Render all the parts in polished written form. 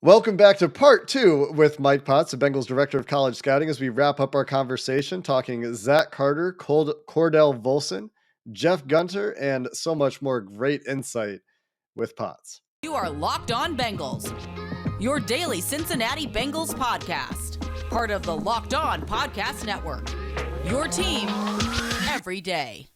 Welcome back to part two with Mike Potts, the Bengals Director of College Scouting, as we wrap up our conversation talking Zach Carter, Cordell Volson, Jeff Gunter, and so much more great insight with Potts. You are Locked On Bengals, your daily Cincinnati Bengals podcast, part of the Locked On Podcast Network, your team every day.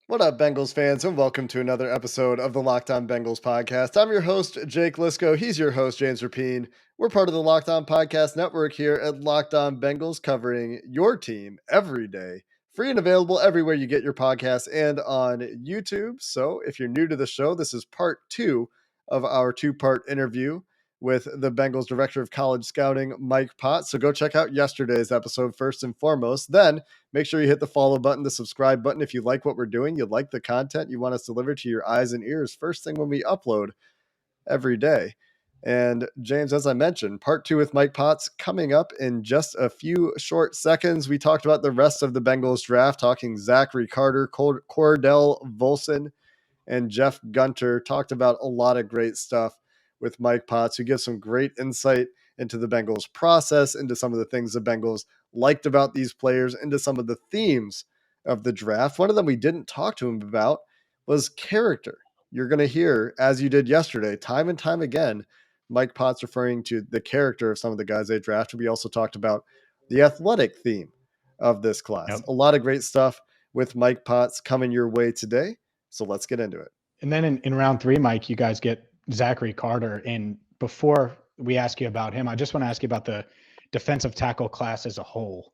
What up, Bengals fans, and welcome to another episode of the Locked On Bengals podcast. I'm your host, Jake Liscow. He's your host, James Rapien. We're part of the Locked On Podcast Network here at Locked On Bengals, covering your team every day. Free and available everywhere you get your podcasts and on YouTube. So if you're new to the show, this is part two of our two-part interview with the Bengals Director of College Scouting, Mike Potts. So go check out yesterday's episode first and foremost. Then make sure you hit the follow button, the subscribe button if you like what we're doing, you like the content, you want us delivered to your eyes and ears first thing when we upload every day. And James, as I mentioned, part two with Mike Potts coming up in just a few short seconds. We talked about the rest of the Bengals draft, talking Zachary Carter, Cordell Volson, and Jeff Gunter. Talked about a lot of great stuff with Mike Potts, who gives some great insight into the Bengals process, into some of the things the Bengals liked about these players, into some of the themes of the draft. One of them we didn't talk to him about was character. You're going to hear, as you did yesterday, time and time again, Mike Potts referring to the character of some of the guys they drafted. We also talked about the athletic theme of this class. Yep. A lot of great stuff with Mike Potts coming your way today. So let's get into it. And then in round three, Mike, you guys get Zachary Carter. And before we ask you about him, I just want to ask you about the defensive tackle class as a whole,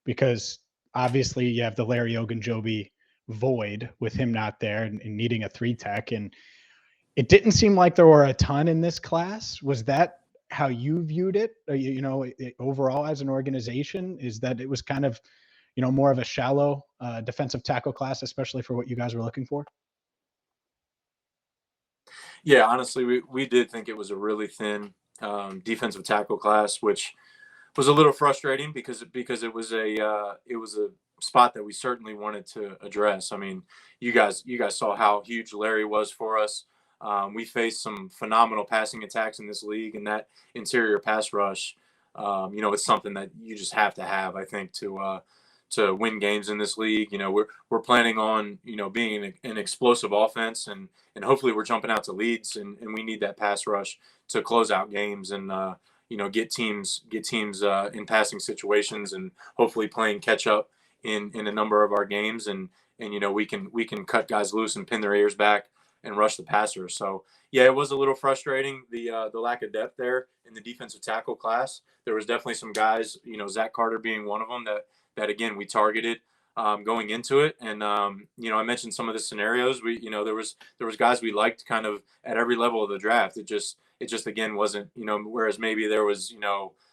because obviously you have the Larry Ogunjobi void with him not there and needing a three tech. And it didn't seem like there were a ton in this class. Was that how you viewed it? Overall as an organization, is that it was kind of, more of a shallow defensive tackle class, especially for what you guys were looking for? Yeah, honestly, we did think it was a really thin defensive tackle class, which was a little frustrating because it was a spot that we certainly wanted to address. I mean, you guys saw how huge Larry was for us. We faced some phenomenal passing attacks in this league, and that interior pass rush, it's something that you just have to have, I think, to win games in this league. We're planning on, being an explosive offense, and hopefully we're jumping out to leads, and we need that pass rush to close out games and, get teams in passing situations, and hopefully playing catch up in a number of our games. And we can cut guys loose and pin their ears back and rush the passer. So yeah, it was a little frustrating, the lack of depth there in the defensive tackle class. There was definitely some guys, Zach Carter being one of them, that again we targeted going into it. And I mentioned some of the scenarios. There was guys we liked kind of at every level of the draft. It just again wasn't, whereas maybe there was,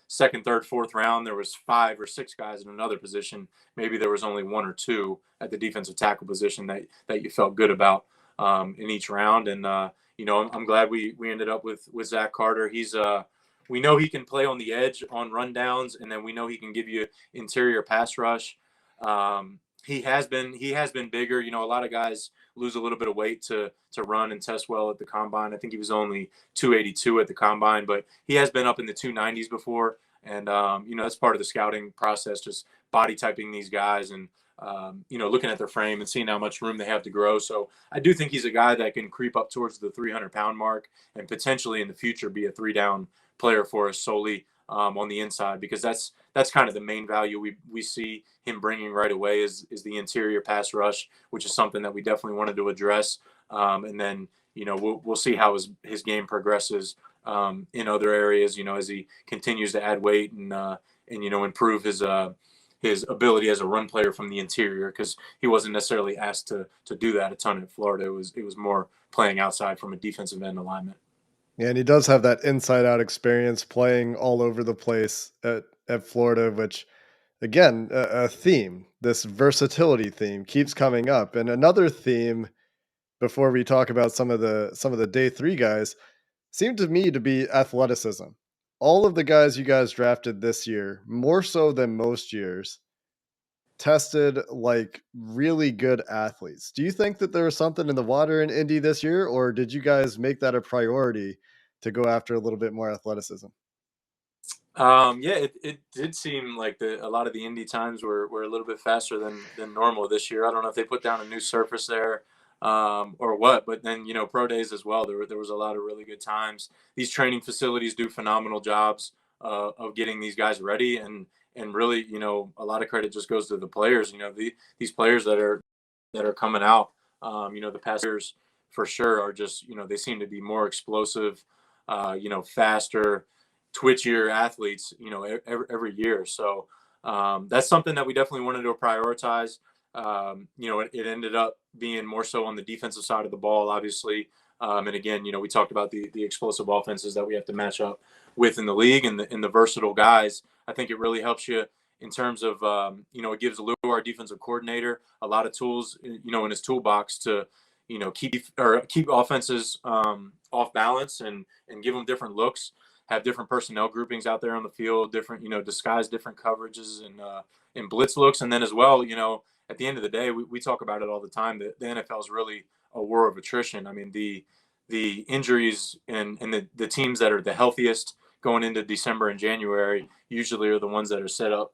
second, third, fourth round, there was 5 or 6 guys in another position. Maybe there was only 1 or 2 at the defensive tackle position that you felt good about in each round. And I'm glad we ended up with Zach Carter. He's we know he can play on the edge on rundowns, and then we know he can give you interior pass rush. He has been bigger. A lot of guys lose a little bit of weight to run and test well at the combine. I think he was only 282 at the combine, but he has been up in the 290s before. And, that's part of the scouting process, just body typing these guys and, looking at their frame and seeing how much room they have to grow. So I do think he's a guy that can creep up towards the 300-pound mark and potentially in the future be a 3-down player for us solely on the inside, because that's kind of the main value we see him bringing right away is the interior pass rush, which is something that we definitely wanted to address. And then, we'll see how his game progresses in other areas, as he continues to add weight and improve his ability as a run player from the interior, because he wasn't necessarily asked to do that a ton in Florida. It was more playing outside from a defensive end alignment. Yeah, and he does have that inside-out experience playing all over the place at Florida, which, again, a theme, this versatility theme keeps coming up. And another theme, before we talk about some of the day 3 guys, seemed to me to be athleticism. All of the guys you guys drafted this year, more so than most years, tested like really good athletes. Do you think that there was something in the water in Indy this year, or did you guys make that a priority to go after a little bit more athleticism? Yeah, it did seem like a lot of the Indy times were a little bit faster than normal this year. I don't know if they put down a new surface there, or what, but then, pro days as well. There was a lot of really good times. These training facilities do phenomenal jobs of getting these guys ready, and really, a lot of credit just goes to the players. These players that are coming out, the past years for sure are just, they seem to be more explosive, faster, twitchier athletes, every year. So that's something that we definitely wanted to prioritize. It ended up being more so on the defensive side of the ball, obviously. And again, we talked about the explosive offenses that we have to match up with in the league, and the versatile guys. I think it really helps you in terms of, it gives Lou, our defensive coordinator, a lot of tools, in his toolbox to, keep offenses off balance, and give them different looks, have different personnel groupings out there on the field, different, disguise different coverages and blitz looks. And then as well, at the end of the day, we talk about it all the time, that the NFL is really a war of attrition. I mean, the injuries and the teams that are the healthiest going into December and January usually are the ones that are set up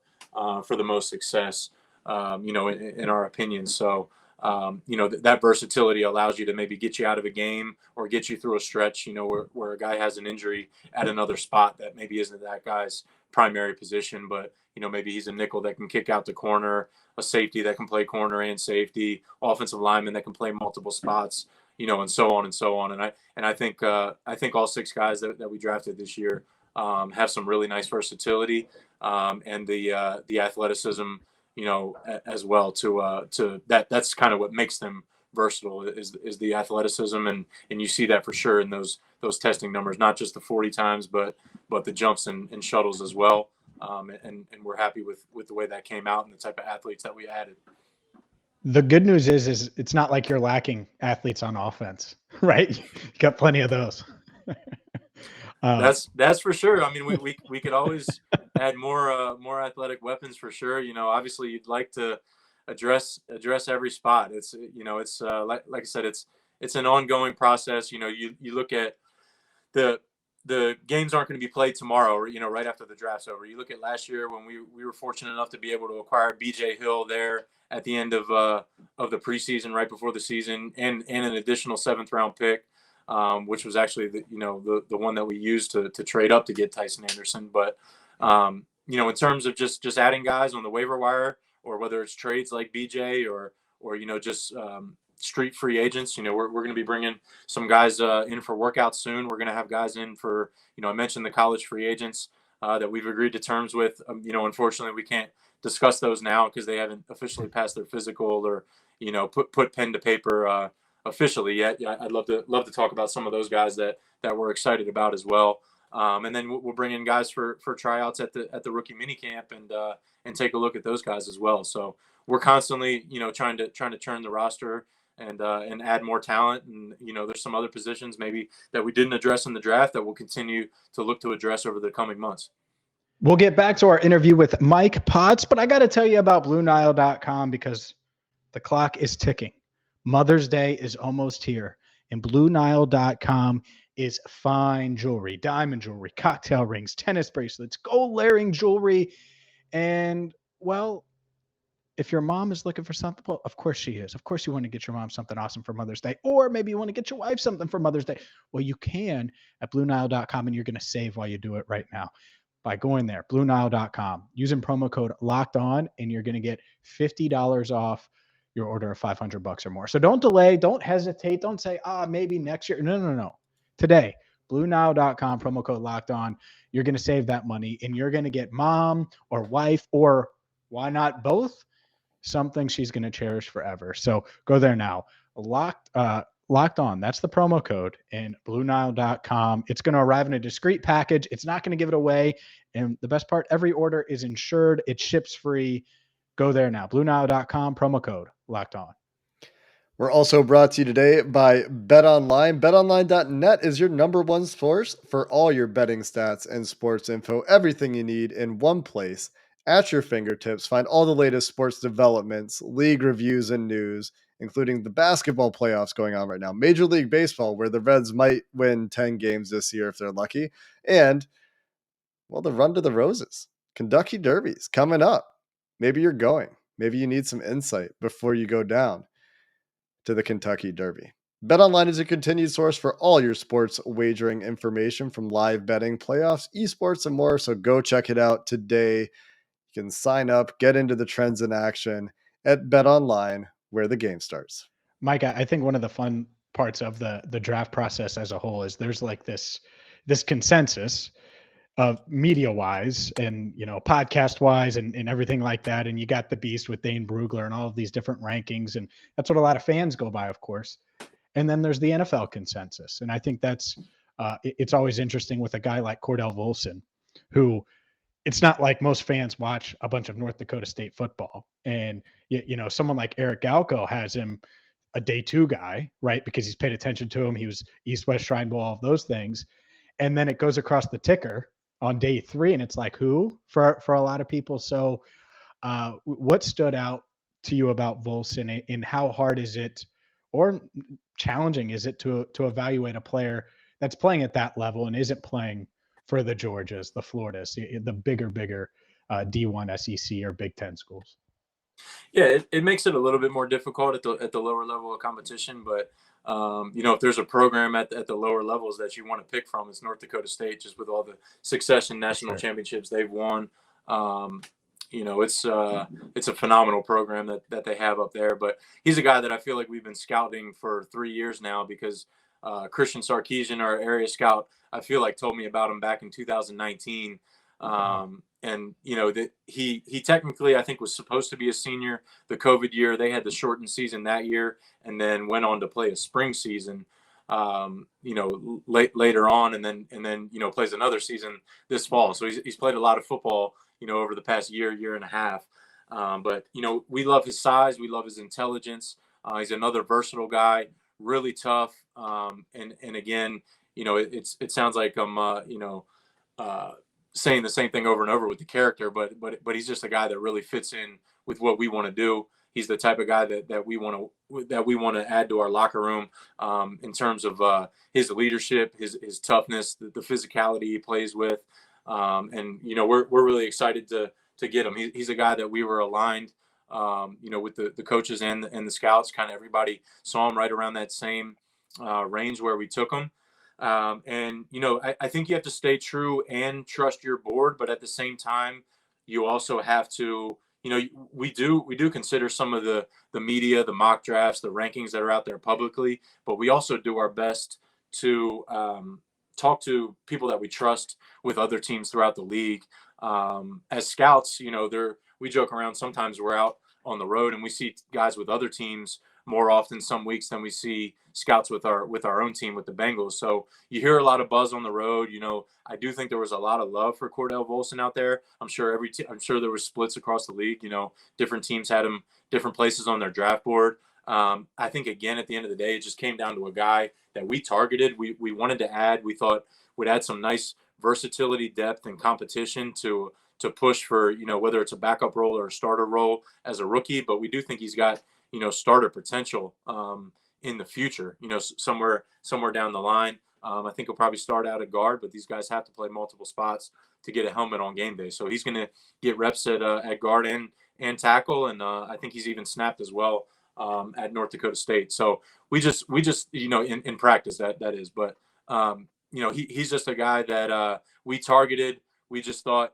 for the most success, in our opinion. So, that versatility allows you to maybe get you out of a game or get you through a stretch, where a guy has an injury at another spot that maybe isn't that guy's primary position, but, maybe he's a nickel that can kick out the corner, a safety that can play corner and safety, offensive lineman that can play multiple spots, and so on and so on. And I think all six guys that we drafted this year have some really nice versatility, and the athleticism, as well, to that's kind of what makes them versatile, is the athleticism. And you see that for sure in those testing numbers, not just the 40 times, but the jumps and shuttles as well. And we're happy with the way that came out and the type of athletes that we added. The good news is it's not like you're lacking athletes on offense, right? You got plenty of those. That's for sure. I mean, we could always add more athletic weapons for sure. Obviously you'd like to address every spot. It's like I said, it's an ongoing process. You look at the games aren't going to be played tomorrow, or, right after the draft's over. You look at last year when we were fortunate enough to be able to acquire BJ Hill there at the end of the preseason, right before the season, and an additional 7th round pick, which was actually the one that we used to trade up to get Tyson Anderson. But in terms of just adding guys on the waiver wire, or whether it's trades like BJ or just street free agents, we're going to be bringing some guys in for workouts soon. We're going to have guys in for, I mentioned the college free agents that we've agreed to terms with. Unfortunately, we can't discuss those now because they haven't officially passed their physical or, put pen to paper officially yet. Yeah, I'd love to talk about some of those guys that we're excited about as well. And then we'll bring in guys for tryouts at the rookie minicamp and take a look at those guys as well. So we're constantly, trying to turn the roster and add more talent. And, there's some other positions maybe that we didn't address in the draft that we'll continue to look to address over the coming months. We'll get back to our interview with Mike Potts, but I got to tell you about BlueNile.com because the clock is ticking. Mother's Day is almost here, and BlueNile.com is fine jewelry, diamond jewelry, cocktail rings, tennis bracelets, gold layering jewelry. And, well, if your mom is looking for something, well, of course she is. Of course you want to get your mom something awesome for Mother's Day, or maybe you want to get your wife something for Mother's Day. Well, you can at BlueNile.com, and you're going to save while you do it right now by going there, BlueNile.com, using promo code Locked On, and you're going to get $50 off your order of $500 or more. So don't delay, don't hesitate, don't say, maybe next year. No. Today, BlueNile.com, promo code Locked On. You're going to save that money, and you're going to get mom or wife, or why not both, something she's going to cherish forever. So go there now. Locked On. That's the promo code, and BlueNile.com. It's going to arrive in a discreet package. It's not going to give it away. And the best part, every order is insured. It ships free. Go there now. BlueNile.com, promo code Locked On. We're also brought to you today by BetOnline. BetOnline.net is your number one source for all your betting stats and sports info. Everything you need in one place. at your fingertips. Find all the latest sports developments, league reviews, and news, including the basketball playoffs going on right now, Major League Baseball, where the Reds might win 10 games this year if they're lucky, and, well, the Run to the Roses. Kentucky Derby's coming up. Maybe you're going. Maybe you need some insight before you go down to the Kentucky Derby. BetOnline is a continued source for all your sports wagering information, from live betting, playoffs, esports, and more. So go check it out today. You can sign up, get into the trends in action at BetOnline, where the game starts. Mike, I think one of the fun parts of the draft process as a whole is there's like this consensus of media wise and, podcast wise and everything like that. And you got the beast with Dane Brugler and all of these different rankings. And that's what a lot of fans go by, of course. And then there's the NFL consensus. And I think that's, it's always interesting with a guy like Cordell Volson, who, it's not like most fans watch a bunch of North Dakota State football. And, someone like Eric Galco has him a day 2 guy, right? Because he's paid attention to him. He was East West Shrine Bowl, all of those things. And then it goes across the ticker on day 3, and it's like, who for a lot of people. So what stood out to you about Volson, and how hard is it or challenging is it to evaluate a player that's playing at that level and isn't playing for the Georgias, the Floridas, the bigger D1 SEC or Big Ten schools? Yeah, it makes it a little bit more difficult at the lower level of competition. But if there's a program at the lower levels that you want to pick from, it's North Dakota State, just with all the success in national championships they've won. It's a phenomenal program that they have up there. But he's a guy that I feel like we've been scouting for 3 years now, because Christian Sarkisian, our area scout, I feel like told me about him back in 2019. And that he technically, I think, was supposed to be a senior the COVID year. They had the shortened season that year, and then went on to play a spring season, later on, and then plays another season this fall. So he's played a lot of football, over the past year and a half. But we love his size, we love his intelligence. He's another versatile guy, really tough. And again, it sounds like I'm saying the same thing over and over with the character, but he's just a guy that really fits in with what we want to do. He's the type of guy that we want to add to our locker room, in terms of his leadership, his toughness, the physicality he plays with, and we're really excited to get him. He's a guy that we were aligned, with the coaches and the scouts. Kind of everybody saw him right around that same range where we took him. I think you have to stay true and trust your board, but at the same time, you also have to, we do consider some of the media, the mock drafts, the rankings that are out there publicly, but we also do our best to talk to people that we trust with other teams throughout the league. As scouts, we joke around. Sometimes we're out on the road and we see guys with other teams more often some weeks than we see scouts with our own team, with the Bengals. So you hear a lot of buzz on the road. I do think there was a lot of love for Cordell Volson out there. I'm sure there were splits across the league. Different teams had him different places on their draft board. I think, again, at the end of the day, it just came down to a guy that we targeted. We wanted to add. We thought would add some nice versatility, depth, and competition to push for, whether it's a backup role or a starter role as a rookie. But we do think he's got, starter potential in the future, somewhere down the line. I think he'll probably start out at guard, but these guys have to play multiple spots to get a helmet on game day. So he's going to get reps at guard and tackle. And I think he's even snapped as well at North Dakota State. So we just in practice that is, but he's just a guy that we targeted. We just thought,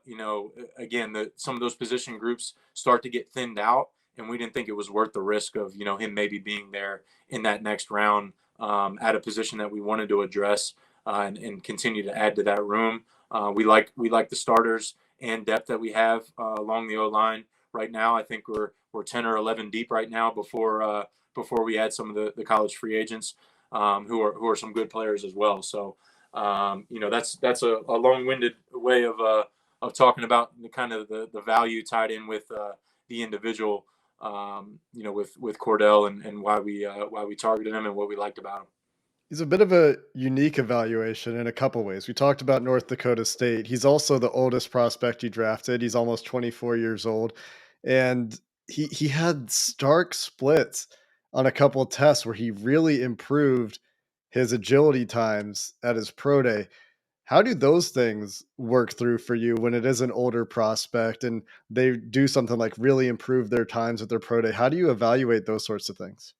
again, that some of those position groups start to get thinned out, and we didn't think it was worth the risk of, him maybe being there in that next round at a position that we wanted to address and continue to add to that room. We like the starters and depth that we have along the O-line right now. I think we're 10 or 11 deep right now before we add some of the college free agents who are some good players as well. So that's a long-winded way of talking about the kind of the value tied in with the individual. With Cordell and why we targeted him and what we liked about him. He's a bit of a unique evaluation in a couple ways. We talked about North Dakota State. He's also the oldest prospect he drafted. He's almost 24 years old. And he had stark splits on a couple of tests where he really improved his agility times at his pro day. How do those things work through for you when it is an older prospect and they do something like really improve their times at their pro day? How do you evaluate those sorts of things?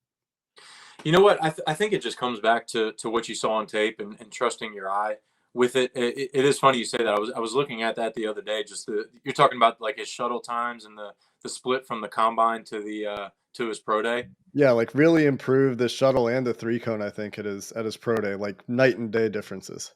You know what? I think it just comes back to what you saw on tape and trusting your eye with it. It is funny you say that. I was looking at that the other day. You're talking about like his shuttle times and the split from the combine to his pro day. Yeah, like really improve the shuttle and the 3-cone, I think it is at his pro day, like night and day differences.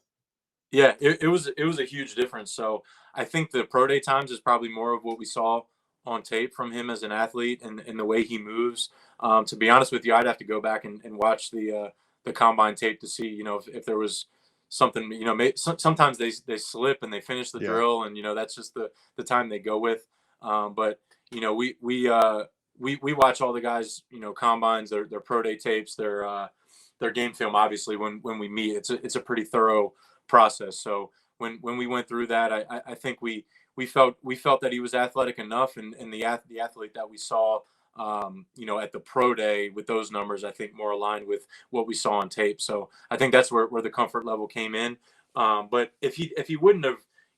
Yeah, it was a huge difference. So I think the pro day times is probably more of what we saw on tape from him as an athlete and the way he moves. To be honest with you, I'd have to go back and watch the combine tape to see, if there was something, sometimes they slip and they finish the Yeah. drill, and that's just the time they go with. But we watch all the guys, combines, their pro day tapes, their game film. Obviously, when we meet, it's a pretty thorough process. So when we went through that, I think we felt that he was athletic enough, and the athlete that we saw, at the pro day with those numbers, I think more aligned with what we saw on tape. So I think that's where the comfort level came in. But if he wouldn't have,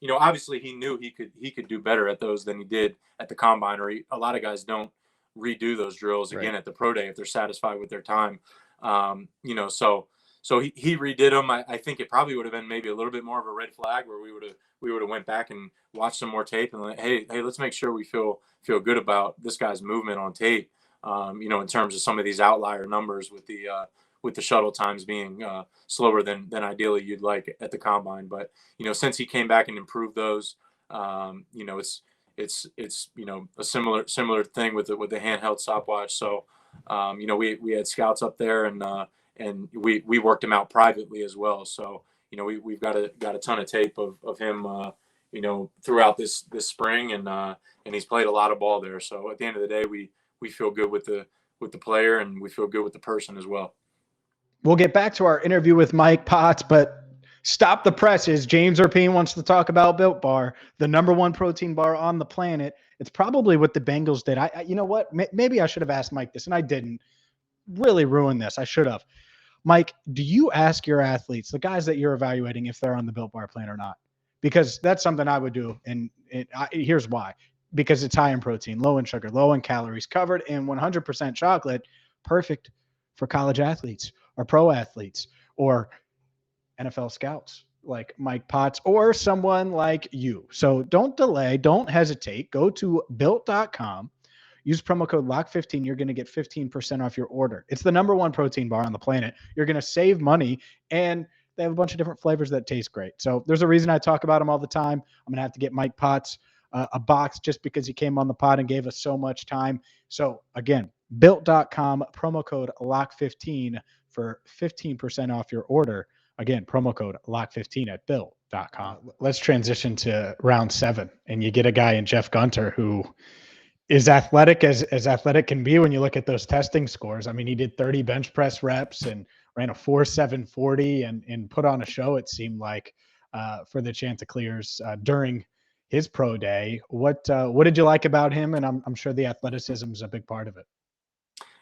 obviously he knew he could do better at those than he did at the combine, or a lot of guys don't redo those drills again Right. at the pro day if they're satisfied with their time. So he redid them. I think it probably would have been maybe a little bit more of a red flag where we would have went back and watched some more tape and like, hey, let's make sure we feel good about this guy's movement on tape. In terms of some of these outlier numbers with the shuttle times being slower than ideally you'd like at the combine. But since he came back and improved those, it's a similar thing with the handheld stopwatch. So we had scouts up there, and we worked him out privately as well. So we've got a ton of tape of him throughout this spring, and he's played a lot of ball there. So at the end of the day, we feel good with the player, and we feel good with the person as well. We'll get back to our interview with Mike Potts, but stop the presses. James Rapien wants to talk about Built Bar, the number one protein bar on the planet. It's probably what the Bengals did. You know what? Maybe I should have asked Mike this, and I didn't. Really ruin this. I should have. Mike, do you ask your athletes, the guys that you're evaluating, if they're on the Built Bar plan or not? Because that's something I would do, and here's why. Because it's high in protein, low in sugar, low in calories, covered in 100% chocolate, perfect for college athletes or pro athletes or NFL scouts like Mike Potts or someone like you. So don't delay, don't hesitate. Go to built.com. Use promo code LOCK15. You're going to get 15% off your order. It's the number one protein bar on the planet. You're going to save money, and they have a bunch of different flavors that taste great. So there's a reason I talk about them all the time. I'm going to have to get Mike Potts a box just because he came on the pod and gave us so much time. So again, built.com, promo code LOCK15 for 15% off your order. Again, promo code LOCK15 at built.com. Let's transition to round 7, and you get a guy in Jeff Gunter who is athletic as athletic can be when you look at those testing scores. I mean, he did 30 bench press reps and ran a 4.740 and put on a show, it seemed like, for the Chanticleers during his pro day. What did you like about him? And I'm sure the athleticism is a big part of it.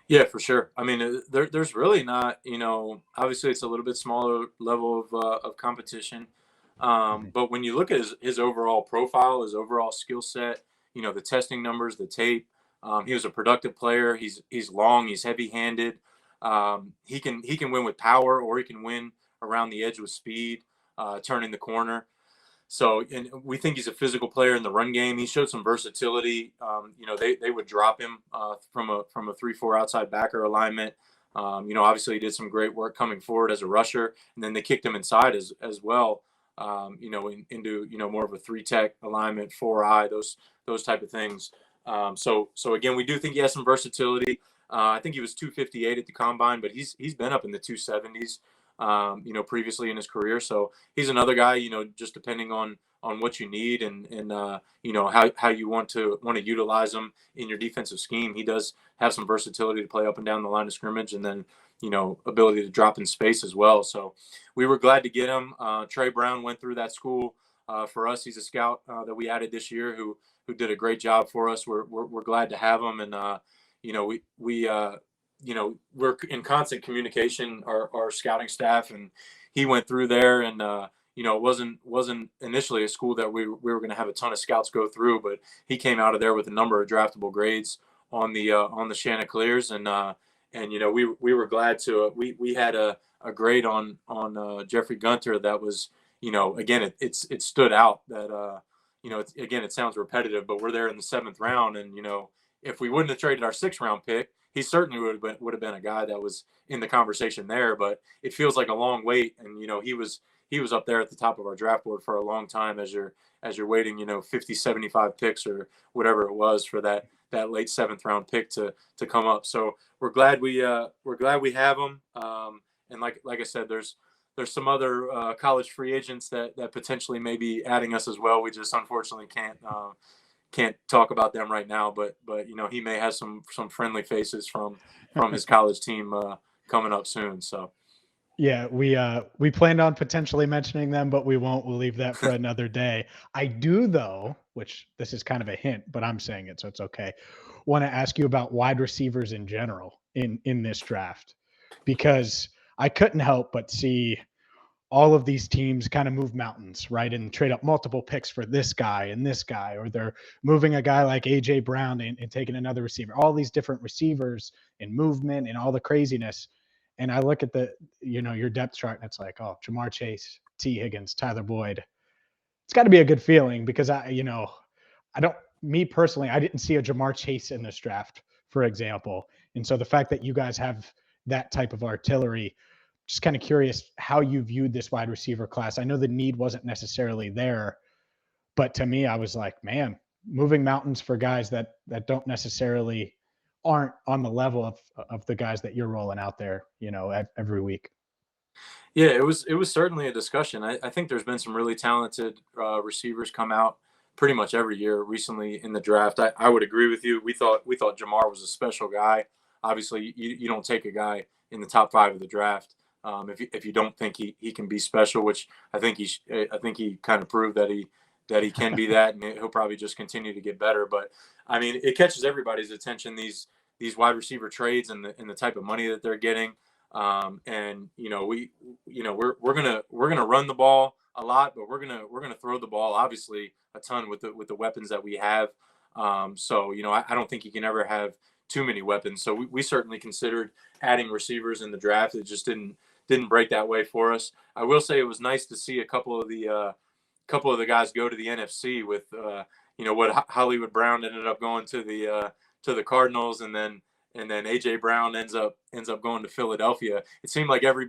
Yeah, for sure. I mean, there's really not, obviously it's a little bit smaller level of competition. But when you look at his overall profile, his overall skill set, the testing numbers, the tape, he was a productive player. He's long, he's heavy handed. He can win with power, or he can win around the edge with speed, turning the corner. So, and we think he's a physical player in the run game. He showed some versatility. They would drop him from a 3-4 outside backer alignment. Obviously he did some great work coming forward as a rusher, and then they kicked him inside as well. Into more of a 3-tech alignment, 4-eye, those type of things. So again, we do think he has some versatility. I think he was 258 at the combine, but he's been up in the 270s. Previously in his career. So he's another guy, just depending on what you need and how you want to utilize him in your defensive scheme. He does have some versatility to play up and down the line of scrimmage, and then ability to drop in space as well. So we were glad to get him. Trey Brown went through that school for us. He's a scout that we added this year who did a great job for us. We're glad to have him, and we're in constant communication, our scouting staff, and he went through there, and it wasn't initially a school that we were going to have a ton of scouts go through, but he came out of there with a number of draftable grades on the Chanticleers, and we were glad to we had a grade on Jeffrey Gunter that was again it stood out that it sounds repetitive, but we're there in the 7th round, and if we wouldn't have traded our 6th round pick, he certainly would have been a guy that was in the conversation there. But it feels like a long wait, and he was up there at the top of our draft board for a long time as you're waiting 50, 75 picks or whatever it was for that late 7th round pick to come up. So we're glad we have him. And like I said, there's some other college free agents that potentially may be adding us as well. We just unfortunately can't talk about them right now, but he may have some friendly faces from his college team coming up soon. So yeah, we planned on potentially mentioning them, but we won't. We'll leave that for another day. I do though, which this is kind of a hint, but I'm saying it, so it's okay. Want to ask you about wide receivers in general in this draft, because I couldn't help but see all of these teams kind of move mountains, right? And trade up multiple picks for this guy and this guy, or they're moving a guy like AJ Brown and taking another receiver, all these different receivers and movement and all the craziness. And I look at your depth chart and it's like, oh, Jamar Chase, T Higgins, Tyler Boyd. It's got to be a good feeling because me personally, I didn't see a Jamar Chase in this draft, for example. And so the fact that you guys have that type of artillery, just kind of curious how you viewed this wide receiver class. I know the need wasn't necessarily there, but to me, I was like, man, moving mountains for guys that don't necessarily aren't on the level of the guys that you're rolling out there, every week. Yeah, it was certainly a discussion. I think there's been some really talented receivers come out pretty much every year recently in the draft. I would agree with you. We thought Jamar was a special guy. Obviously, you don't take a guy in the top 5 of the draft if you don't think he can be special, which I think he kind of proved that he can be that, and he'll probably just continue to get better. But I mean, it catches everybody's attention, these wide receiver trades and the type of money that they're getting. And we're gonna run the ball a lot, but we're gonna throw the ball obviously a ton with the weapons that we have. So I don't think you can ever have too many weapons. So we certainly considered adding receivers in the draft. It just didn't break that way for us. I will say it was nice to see a couple of the guys go to the NFC with what Hollywood Brown ended up going to the Cardinals, and then AJ Brown ends up going to Philadelphia. It seemed like every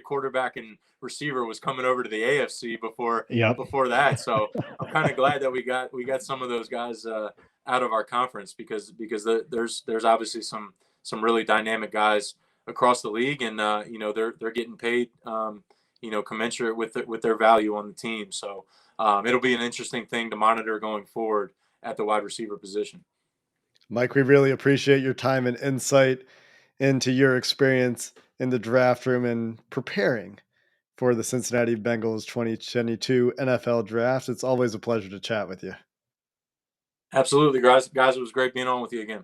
quarterback and receiver was coming over to the AFC before that. So I'm kind of glad that we got some of those guys out of our conference because there's obviously some really dynamic guys across the league, and they're getting paid commensurate with their value on the team. So it'll be an interesting thing to monitor going forward at the wide receiver position. Mike, we really appreciate your time and insight into your experience in the draft room and preparing for the Cincinnati Bengals 2022 NFL draft. It's always a pleasure to chat with you. Absolutely, guys. It was great being on with you again.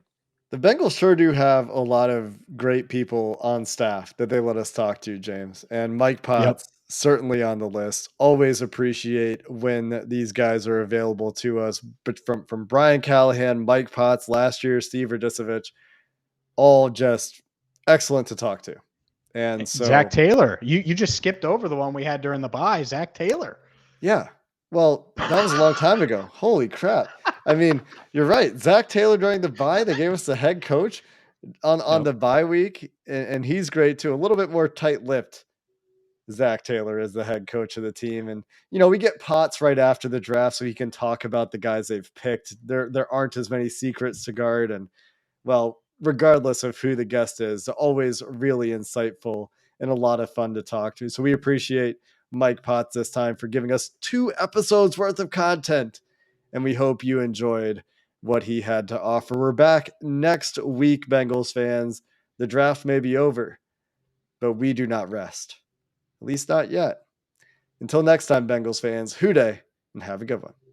The Bengals sure do have a lot of great people on staff that they let us talk to, James. And Mike Potts, certainly on the list. Always appreciate when these guys are available to us. But from Brian Callahan, Mike Potts, last year, Steve Radicevich, all just excellent to talk to. And so Zach Taylor, you just skipped over the one we had during the bye, Zach Taylor. Yeah. Well, that was a long time ago. Holy crap. I mean, you're right. Zach Taylor during the bye, they gave us the head coach on the bye week, and he's great too. A little bit more tight-lipped. Zach Taylor is the head coach of the team. And, we get Potts right after the draft so he can talk about the guys they've picked. There aren't as many secrets to guard. And, well, regardless of who the guest is, always really insightful and a lot of fun to talk to. So we appreciate Mike Potts this time for giving us 2 episodes worth of content. And we hope you enjoyed what he had to offer. We're back next week, Bengals fans. The draft may be over, but we do not rest. At least not yet. Until next time, Bengals fans, hoo day, and have a good one.